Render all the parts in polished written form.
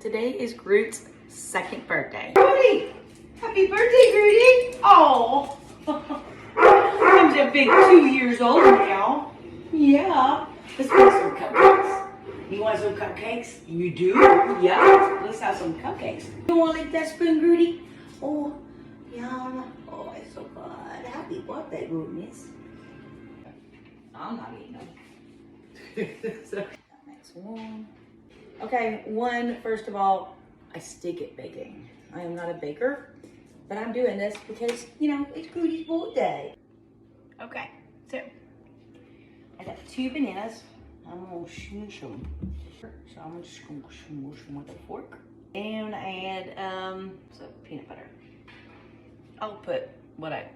Today is Groot's second birthday. Grudy! Happy birthday, Grudy! Oh! I'm a big 2 years old now. Yeah. Let's make some cupcakes. You want some cupcakes? You do? Yeah. Let's have some cupcakes. You want to lick that spoon, Grudy? Oh, yum. Oh, it's so good. Happy birthday, Grootness. I'm not eating them. Next one. Okay, first of all, I stink at baking. I am not a baker, but I'm doing this because, you know, it's Grudy's birthday. Okay, so I got 2 bananas. I'm gonna smoosh them. So I'm just gonna smoosh them with a fork. And I add some peanut butter. I'll put what I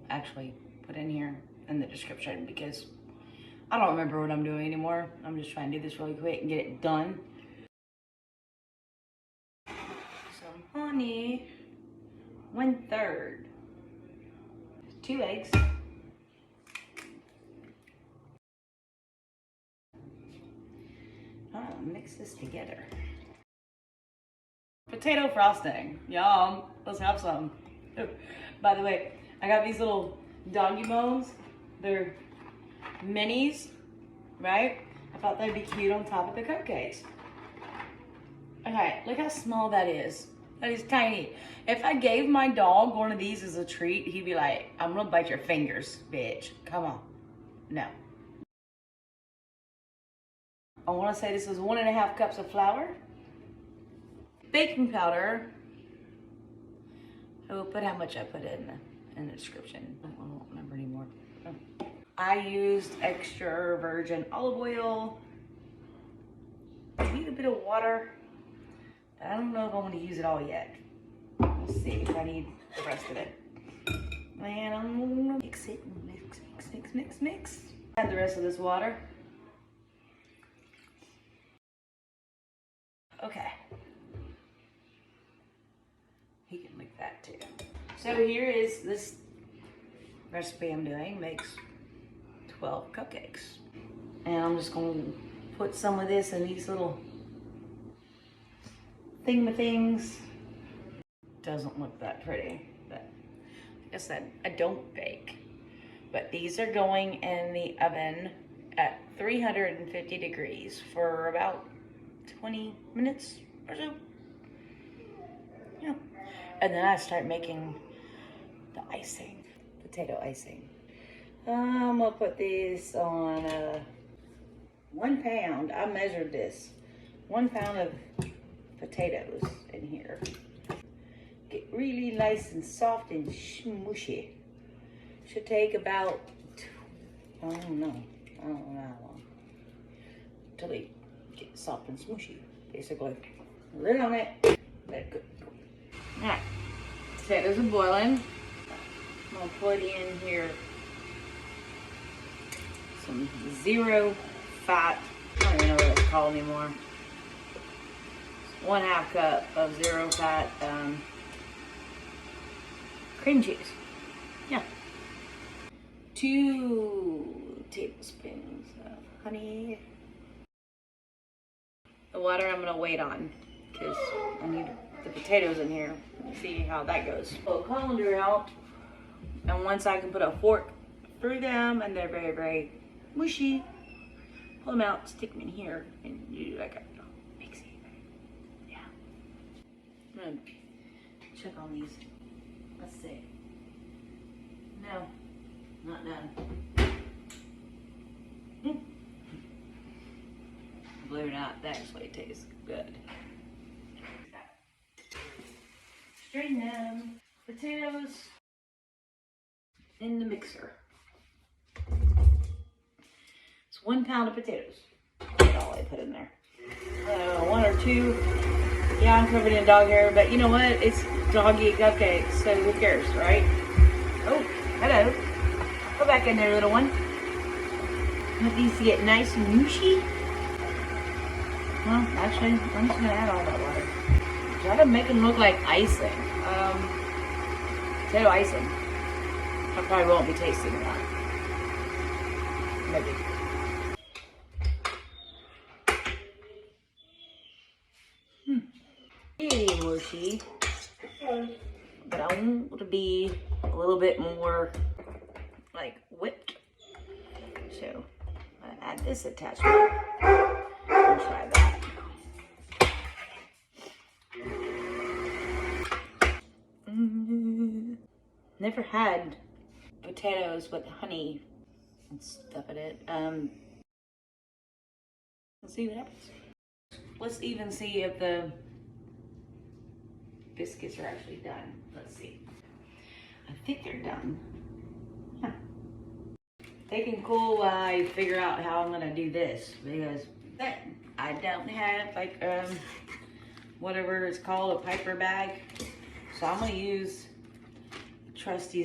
actually put in here in the description because I don't remember what I'm doing anymore. I'm just trying to do this really quick and get it done. Some honey, 1/3. 2 eggs. Mix this together. Potato frosting, yum. Let's have some. By the way, I got these little doggy bones. They're minis, right? I thought they'd be cute on top of the cupcakes. Okay, look how small that is. That is tiny. If I gave my dog one of these as a treat, he'd be like, I'm gonna bite your fingers, bitch. Come on. No. I wanna say this is 1.5 cups of flour. Baking powder. I will put how much I put in the description. I don't remember anymore. I used extra virgin olive oil. I need a bit of water. I don't know if I want to use it all yet. We'll see if I need the rest of it. And I'm gonna mix it. Mix. Add the rest of this water. Okay. He can make that too. So here is this recipe I'm doing. Makes 12 cupcakes. And I'm just gonna put some of this in these little things. Doesn't look that pretty, but like I said, I don't bake. But these are going in the oven at 350 degrees for about 20 minutes or so. Yeah. And then I start making the icing, potato icing. I'm gonna put these on 1 pound. I measured this. 1 pound of potatoes in here. Get really nice and soft and smooshy. Should take about, I don't know how long. Till they get soft and smooshy, basically. Lid on it, let it cook. Alright, potatoes are boiling. I'm gonna put in here some 0 fat, I don't even know what it's called anymore. 1/2 cup of 0 fat cream cheese. Yeah. 2 tablespoons of honey. The water I'm gonna wait on because I need the potatoes in here. Let's see how that goes. Pull a colander out, and once I can put a fork through them and they're very, very mushy, pull them out, stick them in here, and you do like a mixie. Yeah. I'm gonna check on these. Let's see. No, not done. Believe it or not, that actually tastes good. Strain them. Potatoes in the mixer. It's 1 pound of potatoes. That's all I put in there. 1 or 2. Yeah, I'm covered in dog hair, but you know what? It's doggy cupcakes, so who cares, right? Oh, hello. Go back in there, little one. Want these to get nice and mushy? Well, actually, I'm just gonna add all that water. Try to make them look like icing. Potato icing. I probably won't be tasting that. Maybe. Really mushy. But I want it to be a little bit more like whipped. So I add this attachment. I'll try that. Never had potatoes with honey and stuff in it. Let's see what happens. Let's even see if the biscuits are actually done. Let's see. I think they're done. Huh. They can cool while I figure out how I'm gonna do this, because I don't have like whatever it's called, a piper bag. So I'm gonna use trusty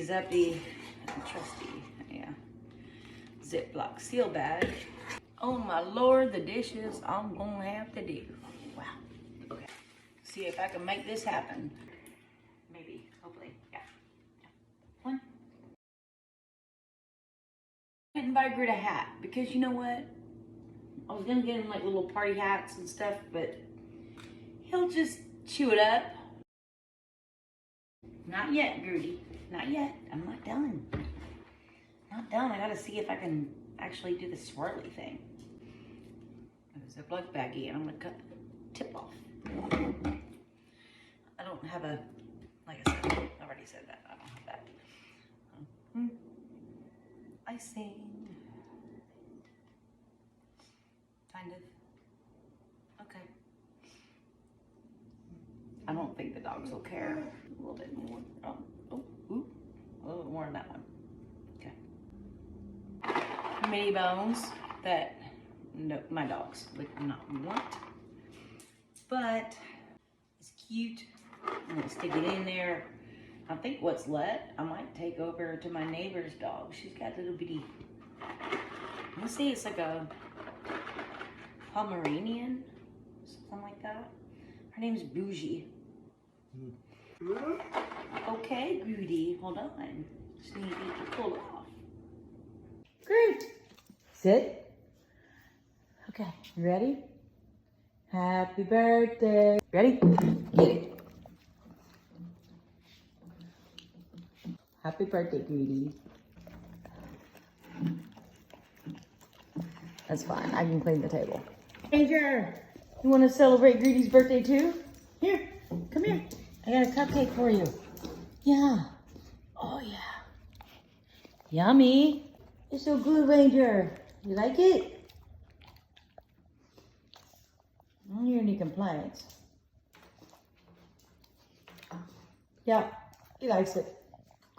Ziploc seal bag. Oh my Lord, the dishes I'm gonna have to do. Wow. Okay. See if I can make this happen. Maybe, hopefully, yeah. One. I didn't buy Grit a hat because you know what? I was gonna get him like little party hats and stuff, but he'll just chew it up. Not yet, Grudy. Not yet. I'm not done. Not done. I gotta see if I can actually do the swirly thing. There's a Ziploc baggie, and I'm gonna cut the tip off. I don't have a, like I said, I already said that. I don't have that. Icing. Kind of. Okay. I don't think the dogs will care. A little bit more. A little bit more than that one. Okay. Mini bones that no, my dogs would not want, but it's cute. I'm gonna stick it in there. I think what's left, I might take over to my neighbor's dog. She's got little bitty. Let's see, it's like a Pomeranian, something like that. Her name's Bougie. Okay, Grudy, hold on. Just need to pull it off. Great. Sit. Okay, you ready? Happy birthday. Ready? Get it. Happy birthday, Grudy. That's fine. I can clean the table. Ranger, you want to celebrate Grudy's birthday too? Here, come here. I got a cupcake for you. Yeah. Oh, yeah. Yummy. It's so good, Ranger. You like it? I don't hear any complaints. Yeah, he likes it.